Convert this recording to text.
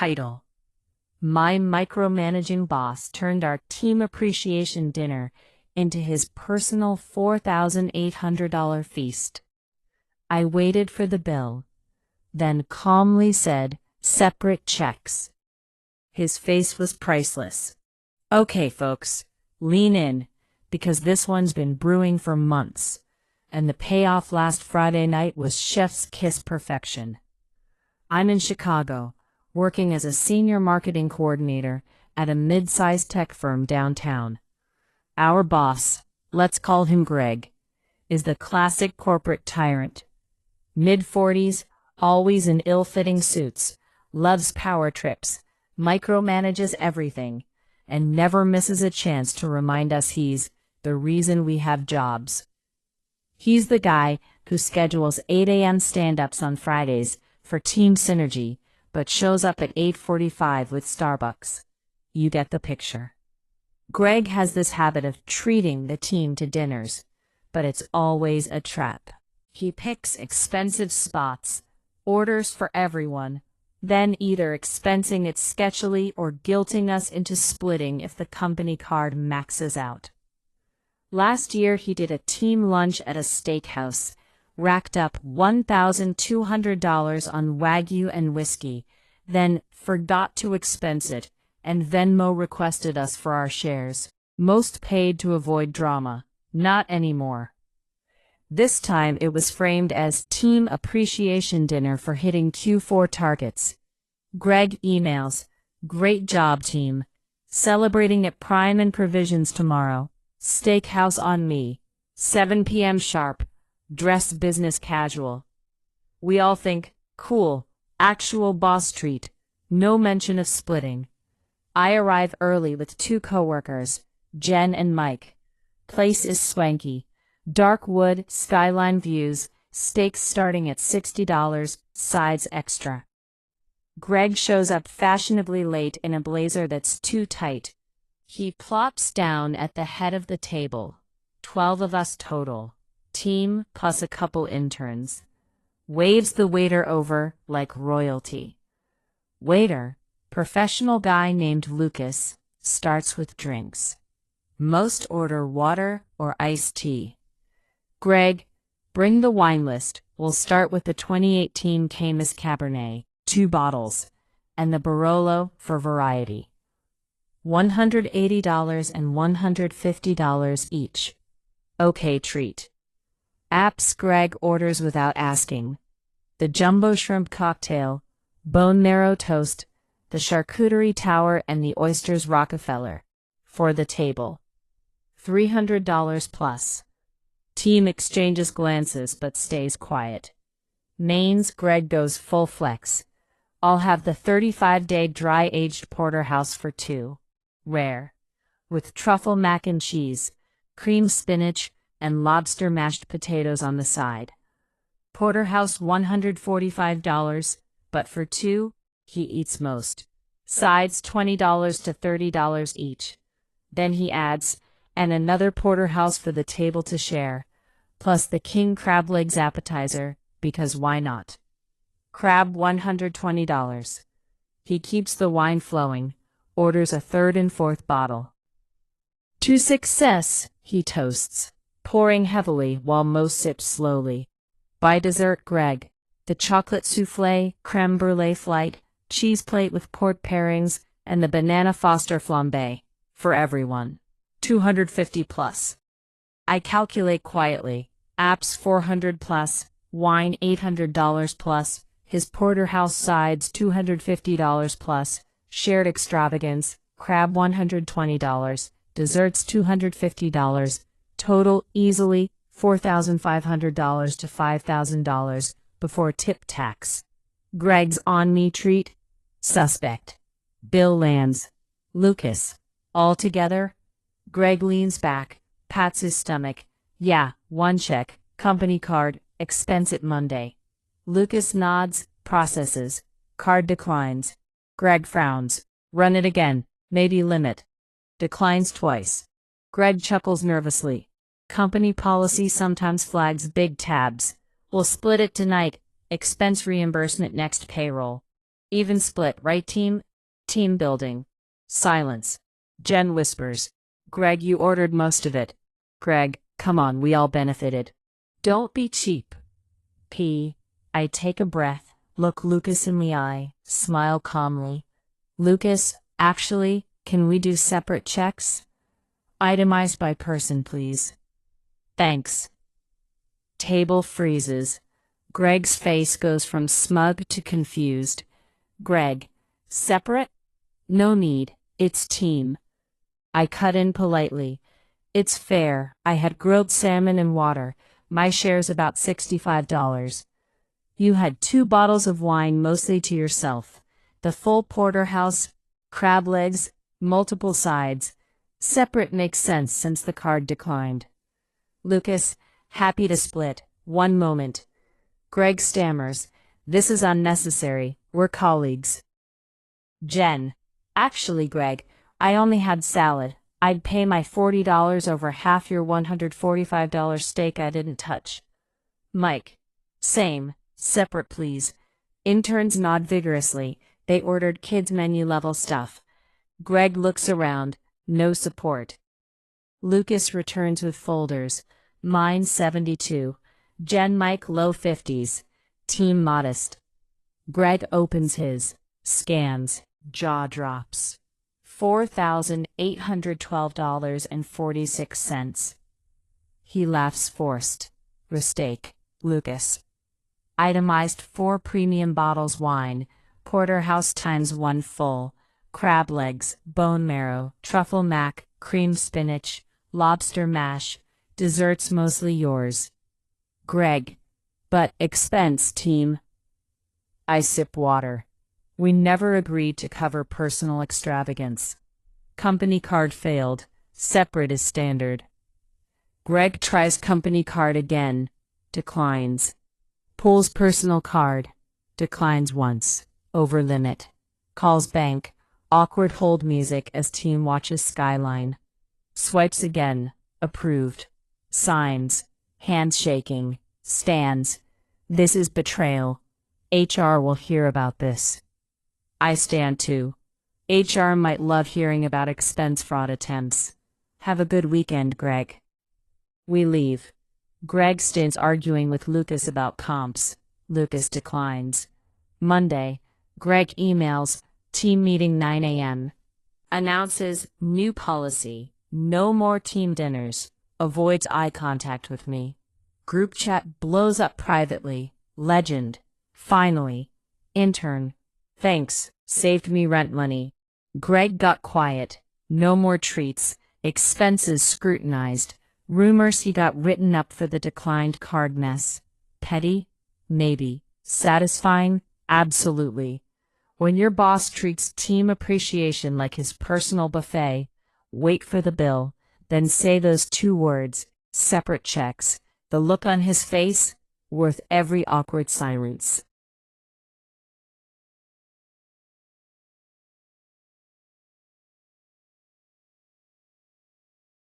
Title: My Micromanaging Boss Turned Our Team Appreciation Dinner into his personal $4,800 feast. I waited for the bill, then calmly said, "Separate checks." His face was priceless. "Okay, folks, lean in, because this one's been brewing for months, and the payoff last Friday night was chef's kiss perfection." I'm in Chicago, working as a senior marketing coordinator at a mid-sized tech firm downtown. Our boss, let's call him Greg, is the classic corporate tyrant. Mid-40s, always in ill-fitting suits, loves power trips, micromanages everything, and never misses a chance to remind us he's the reason we have jobs. He's the guy who schedules 8 a.m. stand-ups on Fridays for team synergy, but shows up at 8:45 with Starbucks. You get the picture. Greg has this habit of treating the team to dinners, but it's always a trap. He picks expensive spots, orders for everyone, then either expensing it sketchily or guilting us into splitting if the company card maxes out. Last year he did a team lunch at a steakhouse, racked up $1,200 on Wagyu and whiskey, then forgot to expense it, and Venmo requested us for our shares. Most paid to avoid drama. Not anymore. This time it was framed as Team Appreciation Dinner for hitting Q4 targets. Greg emails, "Great job, team. Celebrating at Prime and Provisions tomorrow. Steakhouse on me. 7 p.m. sharp. Dress business casual." We all think, cool, actual boss treat. No mention of splitting. I arrive early with 2 coworkers, Jen and Mike. Place is swanky. Dark wood, skyline views, steaks starting at $60, sides extra. Greg shows up fashionably late in a blazer that's too tight. He plops down at the head of the table. 12 of us total. Team plus a couple interns. Waves the waiter over like royalty. Waiter, professional guy named Lucas, starts with drinks. Most order water or iced tea. "Greg, bring the wine list. We'll start with the 2018 Caymus Cabernet, 2 bottles, and the Barolo for variety. $180 and $150 each. Okay, treat." Apps Greg orders without asking. The jumbo shrimp cocktail, bone marrow toast, the charcuterie tower, and the oysters Rockefeller. For the table. $300 plus. Team exchanges glances but stays quiet. Mains, Greg goes full flex. "I'll have the 35-day dry-aged porterhouse for 2. Rare. With truffle mac and cheese, cream spinach, and lobster mashed potatoes on the side. Porterhouse $145, but for 2, he eats most. Sides $20 to $30 each." Then he adds, "And another porterhouse for the table to share, plus the king crab legs appetizer, because why not? Crab $120. He keeps the wine flowing, orders a 3rd and 4th bottle. "To success," he toasts, pouring heavily while most sip slowly. By dessert, Greg, the chocolate souffle, creme brulee flight, cheese plate with port pairings, and the banana Foster flambe. For everyone. $250 plus. I calculate quietly. Apps $400 plus, wine $800 plus, his porterhouse sides $250 plus, shared extravagance, crab $120, desserts $250, total easily $4,500 to $5,000 before tip tax. Greg's on-me treat? Suspect. Bill lands. Lucas. All together? Greg leans back, pats his stomach. "Yeah, 1 check, company card, expense it Monday." Lucas nods, processes. Card declines. Greg frowns. "Run it again, maybe limit." Declines twice. Greg chuckles nervously. Company policy sometimes flags big tabs. "We'll split it tonight, expense reimbursement next payroll." Even split, right team? Team building. Silence. Jen whispers. Greg, you ordered most of it. Greg, come on, we all benefited. Don't be cheap. P. I take a breath, look Lucas in the eye, smile calmly. Lucas, actually, can we do separate checks? Itemized by person, please. Thanks. Table freezes. Greg's face goes from smug to confused. Greg, separate? No need, it's team. I cut in politely. It's fair, I had grilled salmon and water. My share's about $65. You had 2 bottles of wine mostly to yourself. The full porterhouse, crab legs, multiple sides. Separate makes sense since the card declined. Lucas, happy to split. One moment. Greg stammers. This is unnecessary. We're colleagues. Jen. Actually, Greg, I only had salad. I'd pay my $40 over half your $145 steak I didn't touch. Mike. Same. Separate, please. Interns nod vigorously. They ordered kids' menu level stuff. Greg looks around. No support. Lucas returns with folders. Mine 72. Jen Mike low 50s. Team modest. Greg opens his. Scans. Jaw drops. $4,812.46. He laughs forced. Mistake. Lucas. Itemized 4 premium bottles wine. Porterhouse times 1 full. Crab legs, bone marrow, truffle mac, cream spinach, lobster mash. Desserts mostly yours. Greg. But expense, team. I sip water. We never agreed to cover personal extravagance. Company card failed. Separate is standard. Greg tries company card again. Declines. Pulls personal card. Declines once. Over limit. Calls bank. Awkward hold music as team watches skyline. Swipes again. Approved. Signs. Hands shaking. Stands. This is betrayal. HR will hear about this. I stand too. HR might love hearing about expense fraud attempts. Have a good weekend, Greg. We leave. Greg stands arguing with Lucas about comps. Lucas declines. Monday, Greg emails, team meeting 9 a.m. Announces new policy, no more team dinners, avoids eye contact with me. Group chat blows up privately. Legend. Finally. Intern. Thanks, saved me rent money. Greg got quiet. No more treats. Expenses scrutinized. Rumors he got written up for the declined card mess. Petty? Maybe. Satisfying? Absolutely. When your boss treats team appreciation like his personal buffet, wait for the bill, then say those 2 words, separate checks. The look on his face, worth every awkward silence.